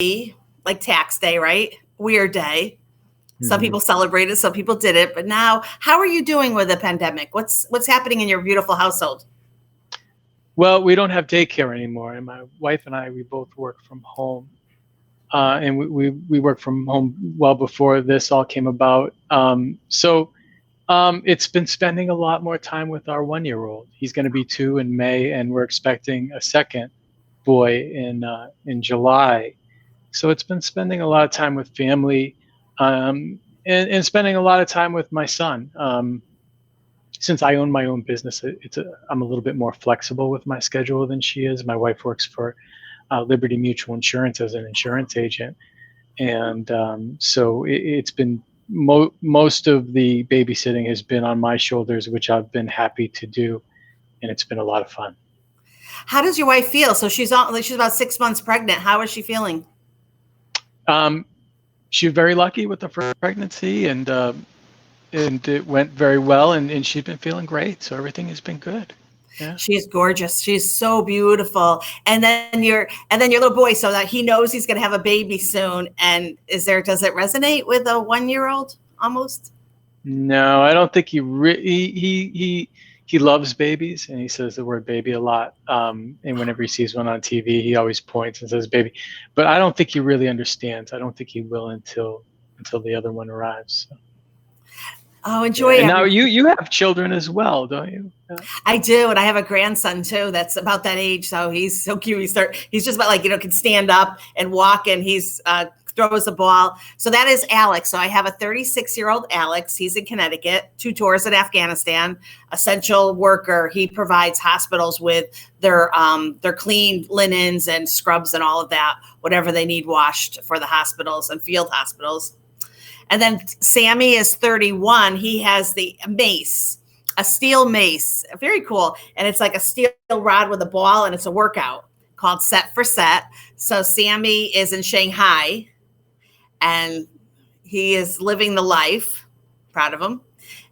like tax day, right? Weird day. Some Mm-hmm. people celebrated, some people didn't. But now, how are you doing with the pandemic? What's happening in your beautiful household? Well, we don't have daycare anymore, and my wife and I, we both work from home, and we worked from home well before this all came about. It's been spending a lot more time with our 1-year-old. He's going to be 2 in May, and we're expecting a second boy in July. So it's been spending a lot of time with family, and spending a lot of time with my son. Since I own my own business, I'm a little bit more flexible with my schedule than she is. My wife works for Liberty Mutual Insurance as an insurance agent, and so it's been most of the babysitting has been on my shoulders, which I've been happy to do, and it's been a lot of fun. How does your wife feel? So she's about 6 months pregnant. How is she feeling? She was very lucky with the first pregnancy, and it went very well, and she's been feeling great. So everything has been good. Yeah. She's gorgeous. She's so beautiful. And then your little boy, so that he knows he's going to have a baby soon. And does it resonate with a 1-year-old almost? No, I don't think he loves babies, and he says the word baby a lot. And whenever he sees one on TV, he always points and says baby. But I don't think he really understands. I don't think he will until the other one arrives. So. Oh, enjoy it. And now you have children as well, don't you? Yeah. I do, and I have a grandson too that's about that age. So he's so cute. He's just about can stand up and walk, and he's throws a ball. So that is Alex. So I have a 36-year-old Alex. He's in Connecticut, 2 tours in Afghanistan, essential worker. He provides hospitals with their clean linens and scrubs and all of that, whatever they need washed for the hospitals and field hospitals. And then Sammy is 31. He has the mace, a steel mace, very cool. And it's like a steel rod with a ball, and it's a workout called Set for Set. So Sammy is in Shanghai, and he is living the life. Proud of him.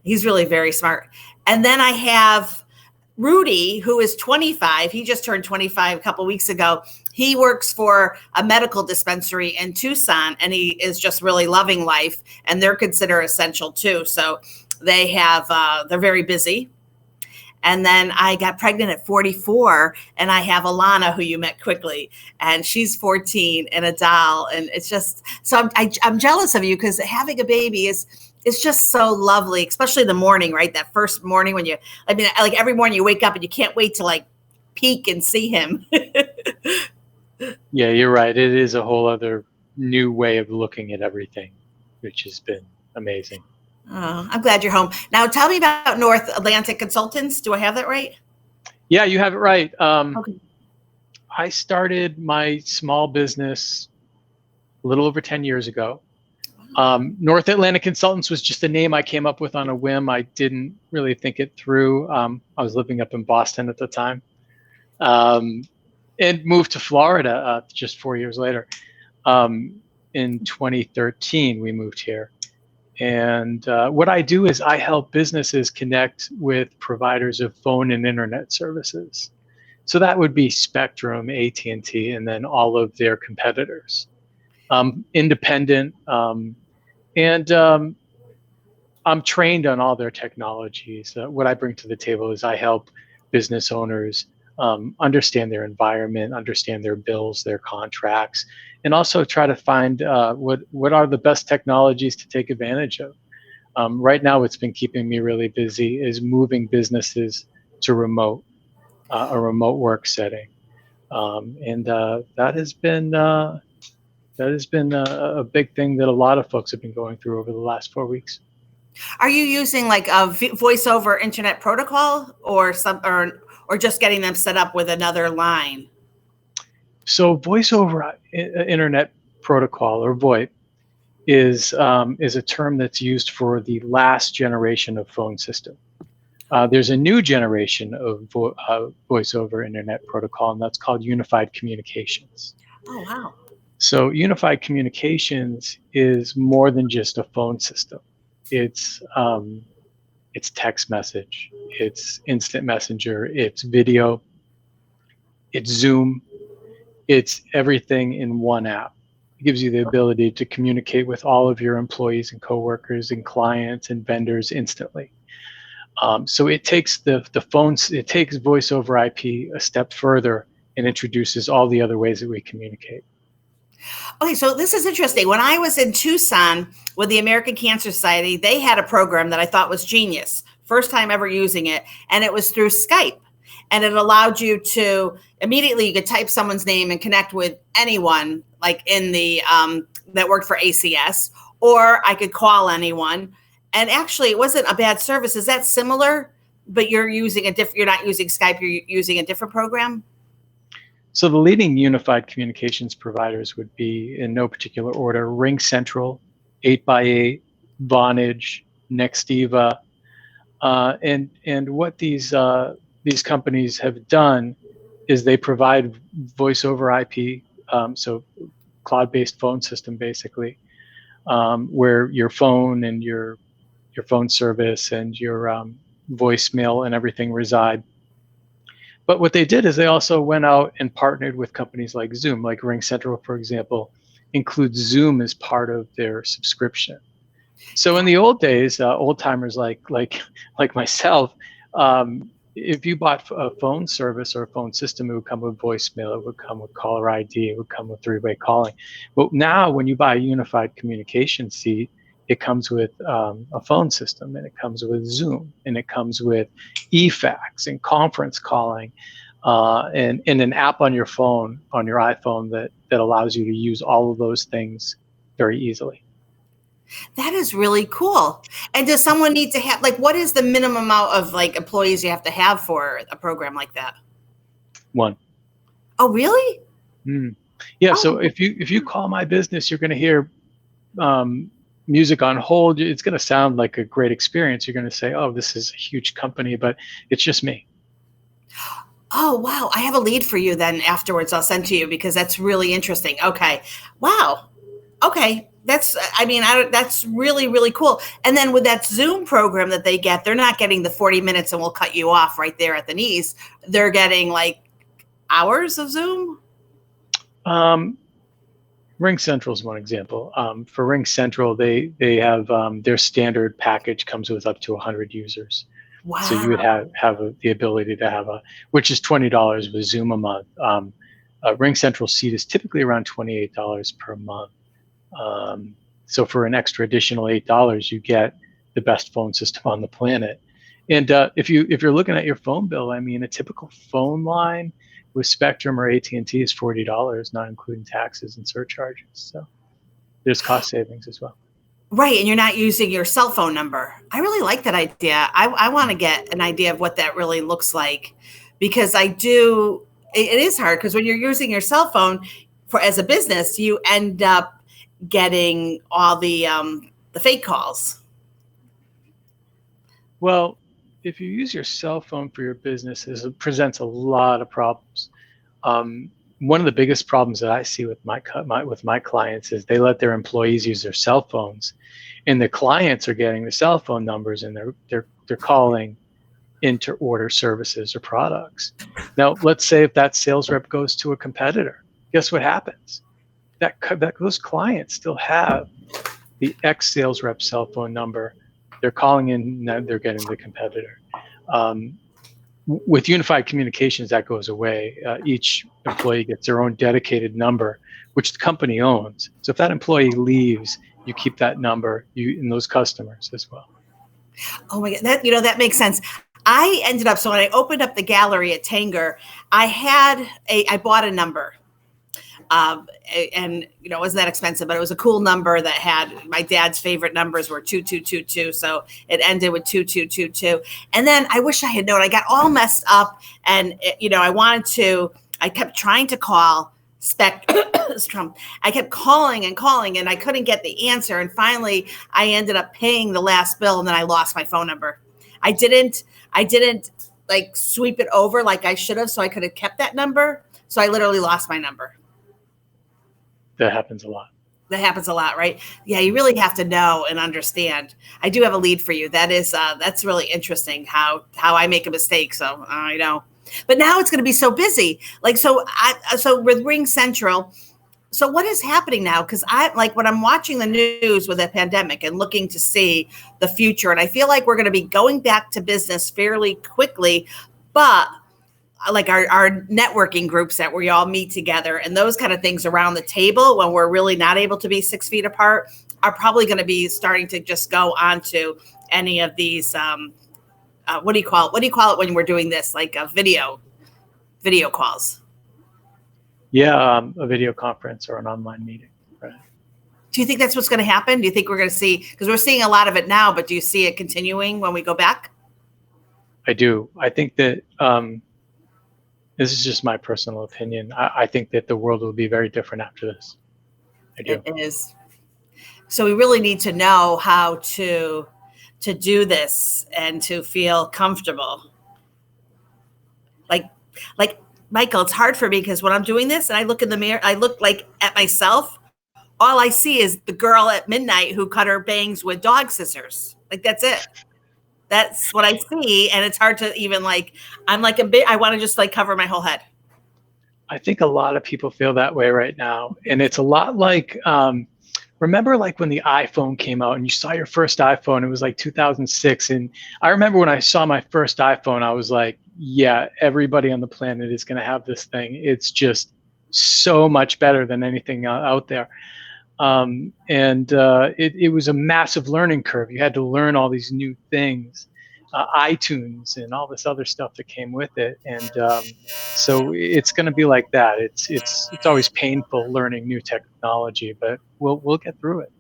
He's really very smart. And then I have Rudy, who is 25. He just turned 25 a couple weeks ago. He works for a medical dispensary in Tucson, and he is just really loving life, and they're considered essential too. So they're very busy. And then I got pregnant at 44, and I have Alana, who you met quickly, and she's 14 and a doll. And it's just, so I'm jealous of you, because having a baby is just so lovely, especially the morning, right? That first morning when like every morning you wake up and you can't wait to peek and see him. Yeah, you're right. It is a whole other new way of looking at everything, which has been amazing. Oh, I'm glad you're home. Now tell me about North Atlantic Consultants. Do I have that right? Yeah, you have it right. Okay. I started my small business a little over 10 years ago. North Atlantic Consultants was just a name I came up with on a whim. I didn't really think it through. I was living up in Boston at the time, and moved to Florida just 4 years later. In 2013, we moved here. And what I do is I help businesses connect with providers of phone and internet services. So that would be Spectrum, AT&T, and then all of their competitors. Independent, and I'm trained on all their technologies. What I bring to the table is I help business owners understand their environment, understand their bills, their contracts, and also try to find what are the best technologies to take advantage of. Right now, what's been keeping me really busy is moving businesses to a remote work setting, and that has been a big thing that a lot of folks have been going through over the last 4 weeks. Are you using like a voice over internet protocol, or just getting them set up with another line? So voice over internet protocol, or VoIP, is a term that's used for the last generation of phone system. There's a new generation of voice over internet protocol, and that's called unified communications. Oh, wow. So unified communications is more than just a phone system. It's text message, it's instant messenger, it's video, it's Zoom, it's everything in one app. It gives you the ability to communicate with all of your employees and coworkers and clients and vendors instantly. So it takes the phones, it takes voice over IP a step further and introduces all the other ways that we communicate. Okay, so this is interesting. When I was in Tucson with the American Cancer Society, they had a program that I thought was genius. First time ever using it, and it was through Skype. And it allowed you to immediately, you could type someone's name and connect with anyone, like in the that worked for ACS, or I could call anyone. And actually, it wasn't a bad service. Is that similar? But you're using a different. You're not using Skype. You're using a different program. So the leading unified communications providers would be, in no particular order, RingCentral, 8x8, Vonage, Nextiva, and what these companies have done is they provide voice over IP, so cloud-based phone system basically, where your phone and your phone service and your voicemail and everything reside. But what they did is they also went out and partnered with companies like Zoom, like RingCentral, for example, includes Zoom as part of their subscription. So in the old days, old timers like myself, if you bought a phone service or a phone system, it would come with voicemail, it would come with caller ID, it would come with three-way calling. But now when you buy a unified communication seat, it comes with a phone system, and it comes with Zoom, and it comes with eFax and conference calling, and an app on your phone, on your iPhone, that allows you to use all of those things very easily. That is really cool. And does someone need to have, like, what is the minimum amount of like employees you have to have for a program like that? One. Oh, really? Yeah. Oh. So if you call my business, you're going to hear music on hold. It's going to sound like a great experience. You're going to say, oh, this is a huge company, but it's just me. Oh, wow. I have a lead for you then afterwards. I'll send to you because that's really interesting. Okay. Wow. Okay. That's really, really cool. And then with that Zoom program that they get, they're not getting the 40 minutes and we'll cut you off right there at the knees. They're getting like hours of Zoom. RingCentral is one example. For RingCentral, they have their standard package comes with up to 100 users. Wow. So you would have the ability to have which is $20 with Zoom a month. A RingCentral seat is typically around $28 per month. So for an extra additional $8, you get the best phone system on the planet. And if you're looking at your phone bill, I mean, a typical phone line with Spectrum or AT&T is $40, not including taxes and surcharges. So there's cost savings as well. Right, and you're not using your cell phone number. I really like that idea. I want to get an idea of what that really looks like, because it is hard because when you're using your cell phone as a business, you end up getting all the fake calls. Well, if you use your cell phone for your business, it presents a lot of problems. One of the biggest problems that I see with my clients is they let their employees use their cell phones, and the clients are getting the cell phone numbers, and they're calling in to order services or products. Now, let's say if that sales rep goes to a competitor, guess what happens? That those clients still have the ex sales rep cell phone number. They're calling in, now they're getting the competitor. With unified communications, that goes away. Each employee gets their own dedicated number, which the company owns. So if that employee leaves, you keep that number, and those customers as well. Oh my God, that makes sense. I ended up, so when I opened up the gallery at Tanger, I bought a number. And it wasn't that expensive, but it was a cool number that had my dad's favorite numbers were 2222. So it ended with 2222. And then I wish I had known. I got all messed up, and I kept trying to call Spectrum. I kept calling and calling, and I couldn't get the answer. And finally, I ended up paying the last bill, and then I lost my phone number. I didn't like sweep it over like I should have, so I could have kept that number. So I literally lost my number. That happens a lot. That happens a lot, right? Yeah, you really have to know and understand. I do have a lead for you. That's really interesting how I make a mistake. So I know, but now it's going to be so busy. Like so with RingCentral, So what is happening now? Because I like when I'm watching the news with the pandemic and looking to see the future, and I feel like we're going to be going back to business fairly quickly, but like our networking groups that we all meet together and those kind of things around the table when we're really not able to be 6 feet apart are probably going to be starting to just go onto any of these what do you call it when we're doing this, like a video calls? Yeah, a video conference or an online meeting. Right. Do you think that's what's going to happen? Do you think we're going to see, because we're seeing a lot of it now, but do you see it continuing when we go back? I do. I think that this is just my personal opinion. I think that the world will be very different after this. I do. It is. So we really need to know how to do this and to feel comfortable. Like Michael, it's hard for me because when I'm doing this and I look in the mirror, I look like at myself, all I see is the girl at midnight who cut her bangs with dog scissors. Like, that's it. That's what I see. And it's hard to even I'm like I want to just cover my whole head. I think a lot of people feel that way right now. And it's a lot like, remember when the iPhone came out and you saw your first iPhone, it was 2006. And I remember when I saw my first iPhone, I was like, yeah, everybody on the planet is going to have this thing. It's just so much better than anything out there. It was a massive learning curve. You had to learn all these new things, iTunes and all this other stuff that came with it. And so it's going to be like that. It's always painful learning new technology, but we'll get through it.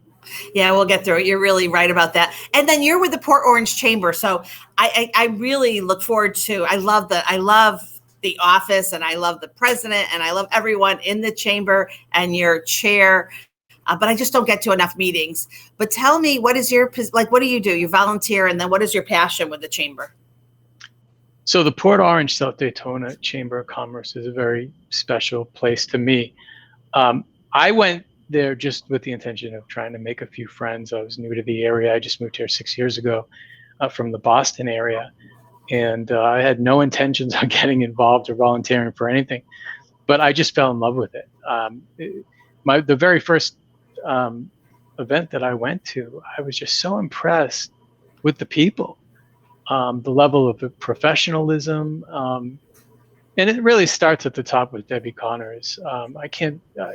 Yeah, we'll get through it. You're really right about that. And then you're with the Port Orange Chamber. So I really look forward to, I love the office, and I love the president, and I love everyone in the chamber and your chair. But I just don't get to enough meetings. But tell me, what is your, what do? You volunteer, and then what is your passion with the chamber? So the Port Orange South Daytona Chamber of Commerce is a very special place to me. I went there just with the intention of trying to make a few friends. I was new to the area. I just moved here 6 years ago from the Boston area. And I had no intentions on getting involved or volunteering for anything, but I just fell in love with it. The very first event that I went to, I was just so impressed with the people, the level of professionalism, and it really starts at the top with Debbie Connors.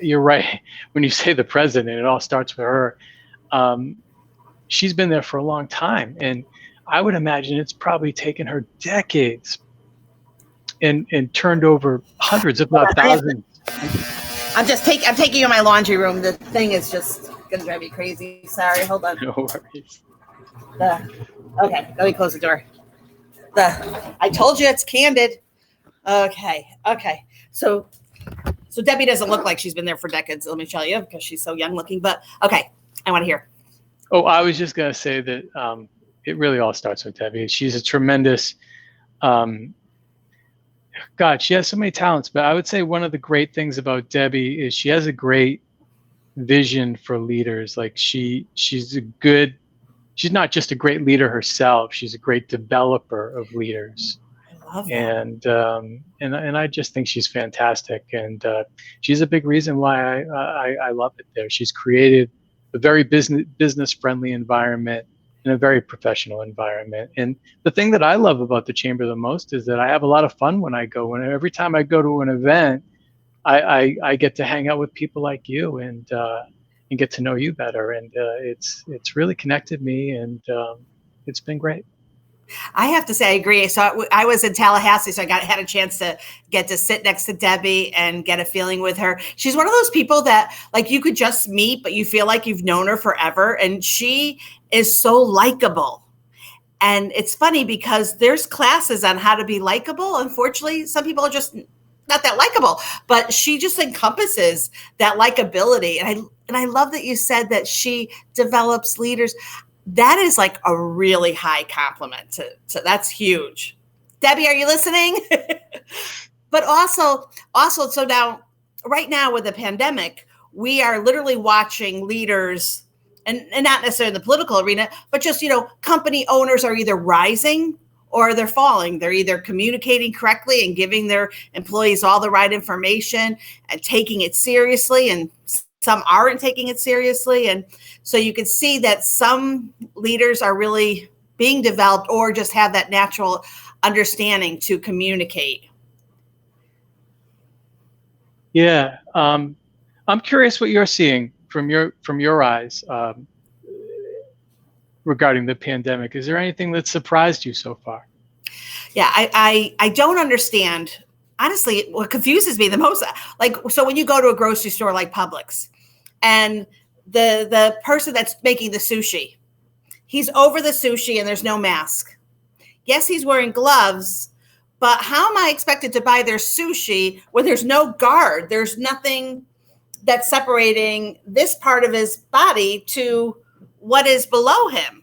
You're right. When you say the president, it all starts with her. She's been there for a long time, and I would imagine it's probably taken her decades and turned over hundreds, if not thousands. I'm taking you in my laundry room. The thing is just gonna drive me crazy. Sorry, hold on. No worries. Okay, let me close the door. I told you it's Candid. Okay. So Debbie doesn't look like she's been there for decades, let me tell you, because she's so young looking. But okay, I want to hear. Oh, I was just gonna say that it really all starts with Debbie. She's a tremendous. God, she has so many talents, but I would say one of the great things about Debbie is she has a great vision for leaders. She's not just a great leader herself. She's a great developer of leaders. I love that. And I just think she's fantastic. And she's a big reason why I love it there. She's created a very business friendly environment, in a very professional environment. And the thing that I love about the chamber the most is that I have a lot of fun when I go. And every time I go to an event, I get to hang out with people like you and get to know you better. And it's really connected me, and it's been great. I have to say, I agree. So I was in Tallahassee, so I had a chance to get to sit next to Debbie and get a feeling with her. She's one of those people that you could just meet, but you feel like you've known her forever. And she is so likable. And it's funny because there's classes on how to be likable. Unfortunately, some people are just not that likable, but she just encompasses that likability. And I love that you said that she develops leaders. That is a really high compliment to that's huge. Debbie, are you listening? But also, so now, right now with the pandemic, we are literally watching leaders, and not necessarily in the political arena, but just, company owners are either rising or they're falling. They're either communicating correctly and giving their employees all the right information and taking it seriously, and some aren't taking it seriously. And so you can see that some leaders are really being developed or just have that natural understanding to communicate. Yeah. I'm curious what you're seeing from your eyes regarding the pandemic. Is there anything that surprised you so far? Yeah, I don't understand. Honestly, what confuses me the most, like, so when you go to a grocery store like Publix, and the person that's making the sushi, he's over the sushi and there's no mask. Yes, he's wearing gloves, but how am I expected to buy their sushi when there's no guard? There's nothing that's separating this part of his body to what is below him.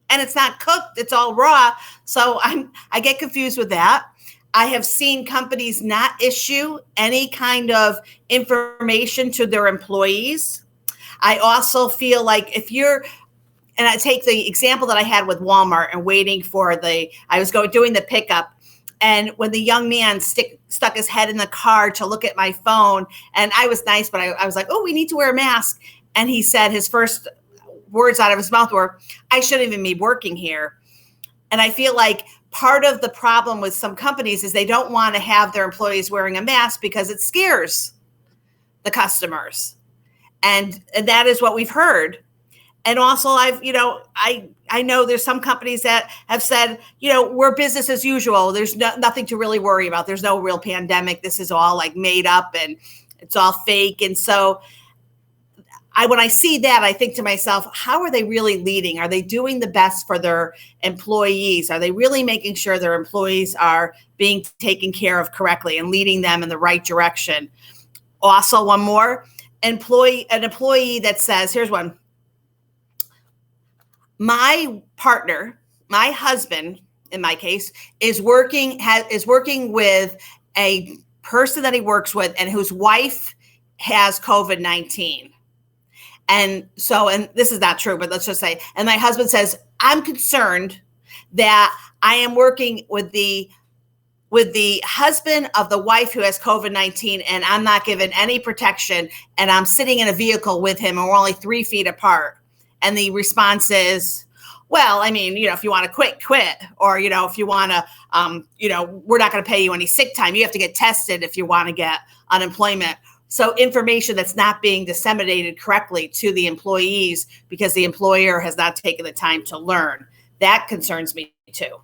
And it's not cooked, it's all raw. So I get confused with that. I have seen companies not issue any kind of information to their employees. I also feel like and I take the example that I had with Walmart and waiting for I was doing the pickup. And when the young man stuck his head in the car to look at my phone, and I was nice, but I was like, oh, we need to wear a mask. And he said his first words out of his mouth were, I shouldn't even be working here. And I feel like part of the problem with some companies is they don't want to have their employees wearing a mask because it scares the customers. And that is what we've heard. And also I know there's some companies that have said, we're business as usual. There's nothing to really worry about. There's no real pandemic. This is all like made up and it's all fake. And so when I see that, I think to myself, how are they really leading? Are they doing the best for their employees? Are they really making sure their employees are being taken care of correctly and leading them in the right direction? Also, one more, an employee that says, here's one. My partner, my husband, in my case, is working with a person that he works with and whose wife has COVID-19. And this is not true, but let's just say, and my husband says, I'm concerned that I am working with the husband of the wife who has COVID-19 and I'm not given any protection and I'm sitting in a vehicle with him and we're only 3 feet apart. And the response is, well, I mean, if you want to quit. Or, if you want to, we're not going to pay you any sick time. You have to get tested if you want to get unemployment. So information that's not being disseminated correctly to the employees because the employer has not taken the time to learn. That concerns me too.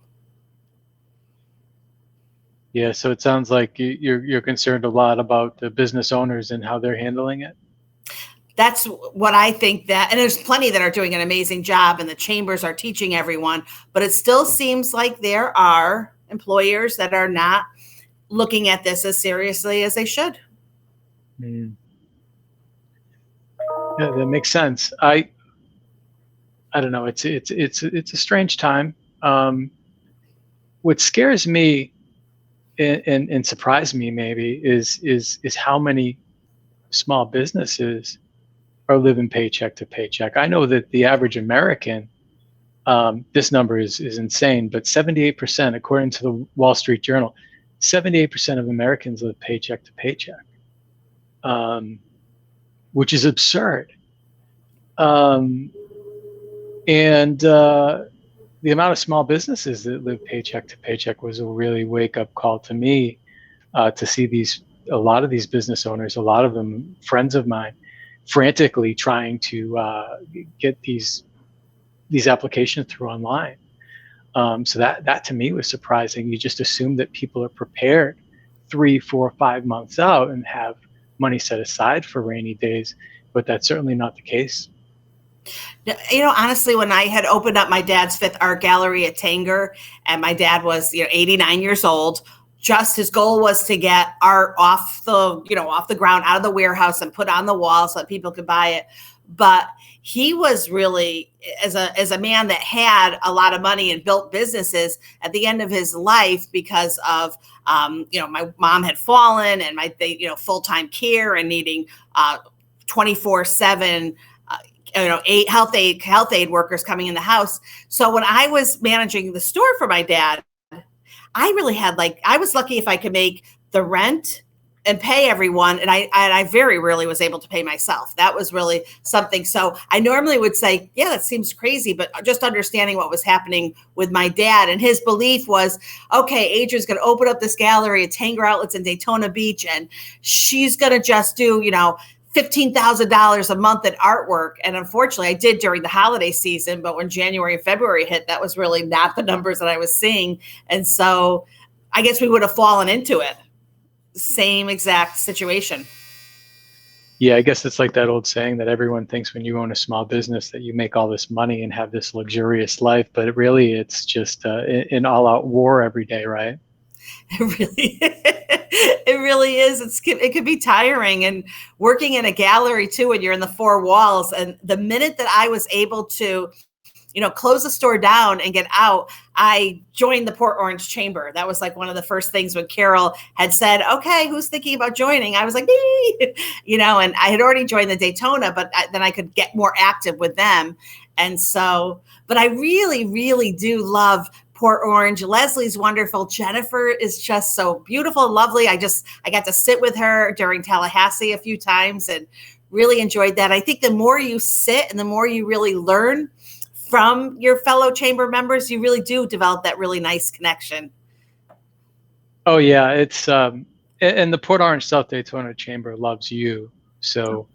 Yeah, so it sounds like you're concerned a lot about the business owners and how they're handling it. That's what I think and there's plenty that are doing an amazing job and the chambers are teaching everyone, but it still seems like there are employers that are not looking at this as seriously as they should. Yeah, that makes sense. I don't know. It's a strange time. What scares me and surprised me maybe is how many small businesses are living paycheck to paycheck. I know that the average American, this number is insane, but 78%, according to the Wall Street Journal, 78% of Americans live paycheck to paycheck, which is absurd. And the amount of small businesses that live paycheck to paycheck was a really wake-up call to me, to see a lot of these business owners, a lot of them friends of mine, frantically trying to get these applications through online. So that to me was surprising. You just assume that people are prepared 3, 4, 5 months out and have money set aside for rainy days, but that's certainly not the case. Honestly, when I had opened up my dad's 5th art gallery at Tanger, and my dad was 89 years old, just his goal was to get art off the ground, out of the warehouse and put on the wall so that people could buy it. But he was really, as a man that had a lot of money and built businesses at the end of his life because of my mom had fallen and full-time care and needing 24/7 health aid workers coming in the house. So when I was managing the store for my dad, I really had I was lucky if I could make the rent and pay everyone. And I very rarely was able to pay myself. That was really something. So I normally would say, yeah, that seems crazy, but just understanding what was happening with my dad, and his belief was, okay, Adrienne's going to open up this gallery at Tanger Outlets in Daytona Beach, and she's going to just do, $15,000 a month in artwork. And unfortunately I did during the holiday season, but when January and February hit, that was really not the numbers that I was seeing. And so I guess we would have fallen into it. Same exact situation. Yeah, I guess it's like that old saying that everyone thinks when you own a small business that you make all this money and have this luxurious life, but really it's just an all-out war every day, right? It really is. It can be tiring, and working in a gallery too, when you're in the four walls. And the minute that I was able to close the store down and get out, I joined the Port Orange Chamber. That was like one of the first things when Carol had said, okay, who's thinking about joining? I was like, me, and I had already joined the Daytona, but then I could get more active with them. And so, but I really, really do love Port Orange. Leslie's wonderful. Jennifer is just so beautiful and lovely. I got to sit with her during Tallahassee a few times and really enjoyed that. I think the more you sit and the more you really learn from your fellow chamber members, you really do develop that really nice connection. Oh yeah, it's and the Port Orange South Daytona Chamber loves you. So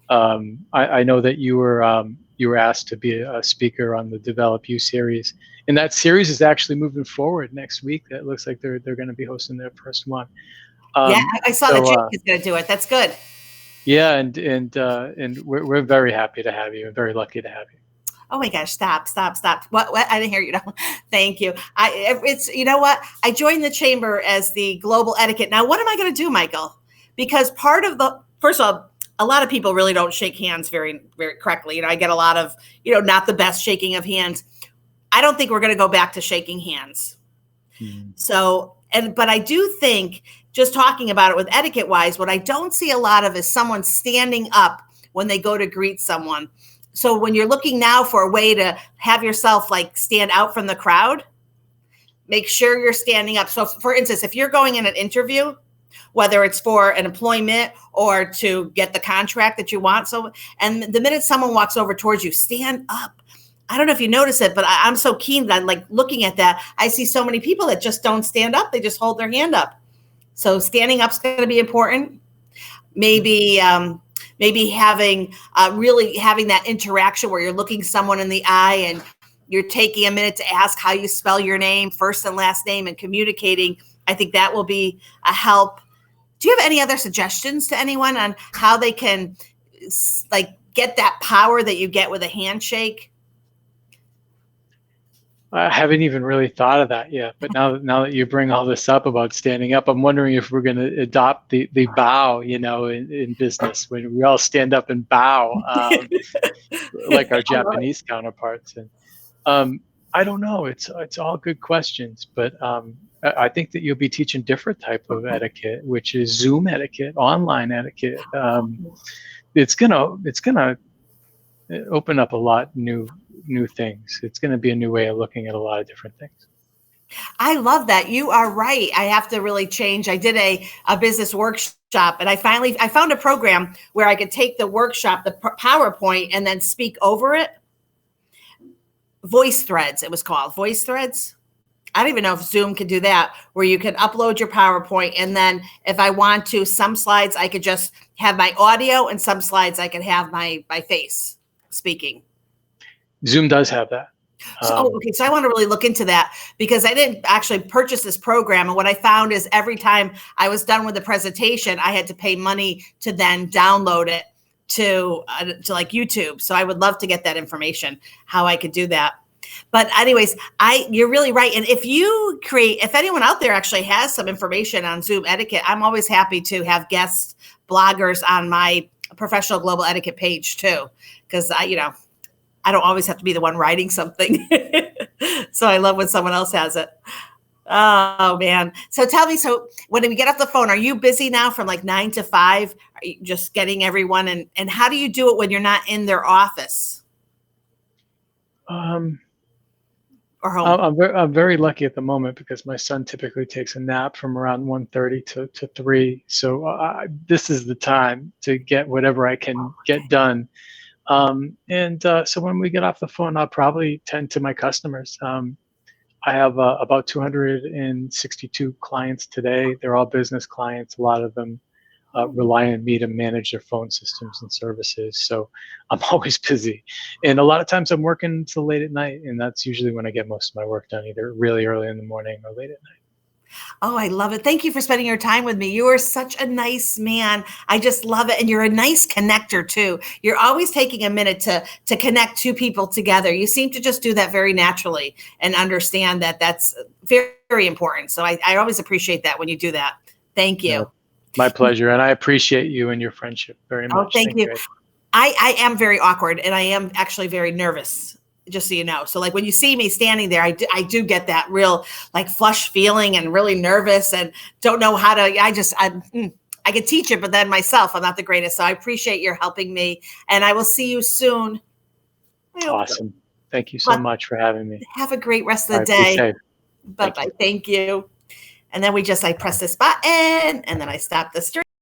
I know that you were asked to be a speaker on the Develop You series, and that series is actually moving forward next week. That looks like they're going to be hosting their first one. Yeah, I saw that Jake is going to do it. That's good. Yeah, and we're very happy to have you and very lucky to have you. Oh my gosh, stop. What? I didn't hear you. Thank you. It's, you know what? I joined the chamber as the global etiquette. Now, what am I going to do, Michael? Because first of all, a lot of people really don't shake hands very, very correctly. I get a lot of, not the best shaking of hands. I don't think we're going to go back to shaking hands. So, but I do think, just talking about it with etiquette wise, what I don't see a lot of is someone standing up when they go to greet someone. So when you're looking now for a way to have yourself stand out from the crowd, make sure you're standing up. So for instance, if you're going in an interview, whether it's for an employment or to get the contract that you want. And the minute someone walks over towards you, stand up. I don't know if you notice it, but I'm so keen that looking at that, I see so many people that just don't stand up. They just hold their hand up. So standing up is going to be important. Maybe having that interaction where you're looking someone in the eye and you're taking a minute to ask how you spell your name, first and last name, and communicating. I think that will be a help. Do you have any other suggestions to anyone on how they can get that power that you get with a handshake? I haven't even really thought of that yet, but now that you bring all this up about standing up, I'm wondering if we're going to adopt the bow, in business, when we all stand up and bow, like our Japanese counterparts. And I don't know. It's all good questions, but I think that you'll be teaching different type of etiquette, which is Zoom etiquette, online etiquette. It's gonna open up a lot new things. It's going to be a new way of looking at a lot of different things. I love that. You are right. I have to really change. I did a business workshop, and I found a program where I could take the workshop, the PowerPoint, and then speak over it. Voice Threads, it was called. Voice Threads. I don't even know if Zoom could do that, where you could upload your PowerPoint, and then if I want to, some slides I could just have my audio, and some slides I could have my face speaking. Zoom does have that. Okay. So I want to really look into that, because I didn't actually purchase this program. And what I found is every time I was done with the presentation, I had to pay money to then download it to YouTube. So I would love to get that information, how I could do that. But anyways, you're really right. And if anyone out there actually has some information on Zoom etiquette, I'm always happy to have guest bloggers on my professional global etiquette page too, because I don't always have to be the one writing something. So I love when someone else has it. Oh man. So tell me, when we get off the phone, are you busy now from 9 to 5? Are you just getting everyone, and how do you do it when you're not in their office? Or or home? I'm very lucky at the moment because my son typically takes a nap from around 1:30 to 3. So this is the time to get whatever I can get done. So when we get off the phone, I'll probably tend to my customers. I have about 262 clients today. They're all business clients. A lot of them rely on me to manage their phone systems and services. So I'm always busy. And a lot of times I'm working until late at night. And that's usually when I get most of my work done, either really early in the morning or late at night. Oh, I love it. Thank you for spending your time with me. You are such a nice man. I just love it. And you're a nice connector too. You're always taking a minute to connect two people together. You seem to just do that very naturally and understand that that's very, very important. So I always appreciate that when you do that. Thank you. Yeah, my pleasure. And I appreciate you and your friendship very Oh, much. thank you. Ed. I am very awkward and I am actually very nervous, just so you know. So like when you see me standing there, I do get that real like flush feeling and really nervous and don't know how to, I could teach it, but then myself, I'm not the greatest. So I appreciate your helping me and I will see you soon. Awesome. Thank you so much for having me. Have a great rest of the All right, day. be safe. Bye-bye. Thank you. And then I press this button and then I stop the stream.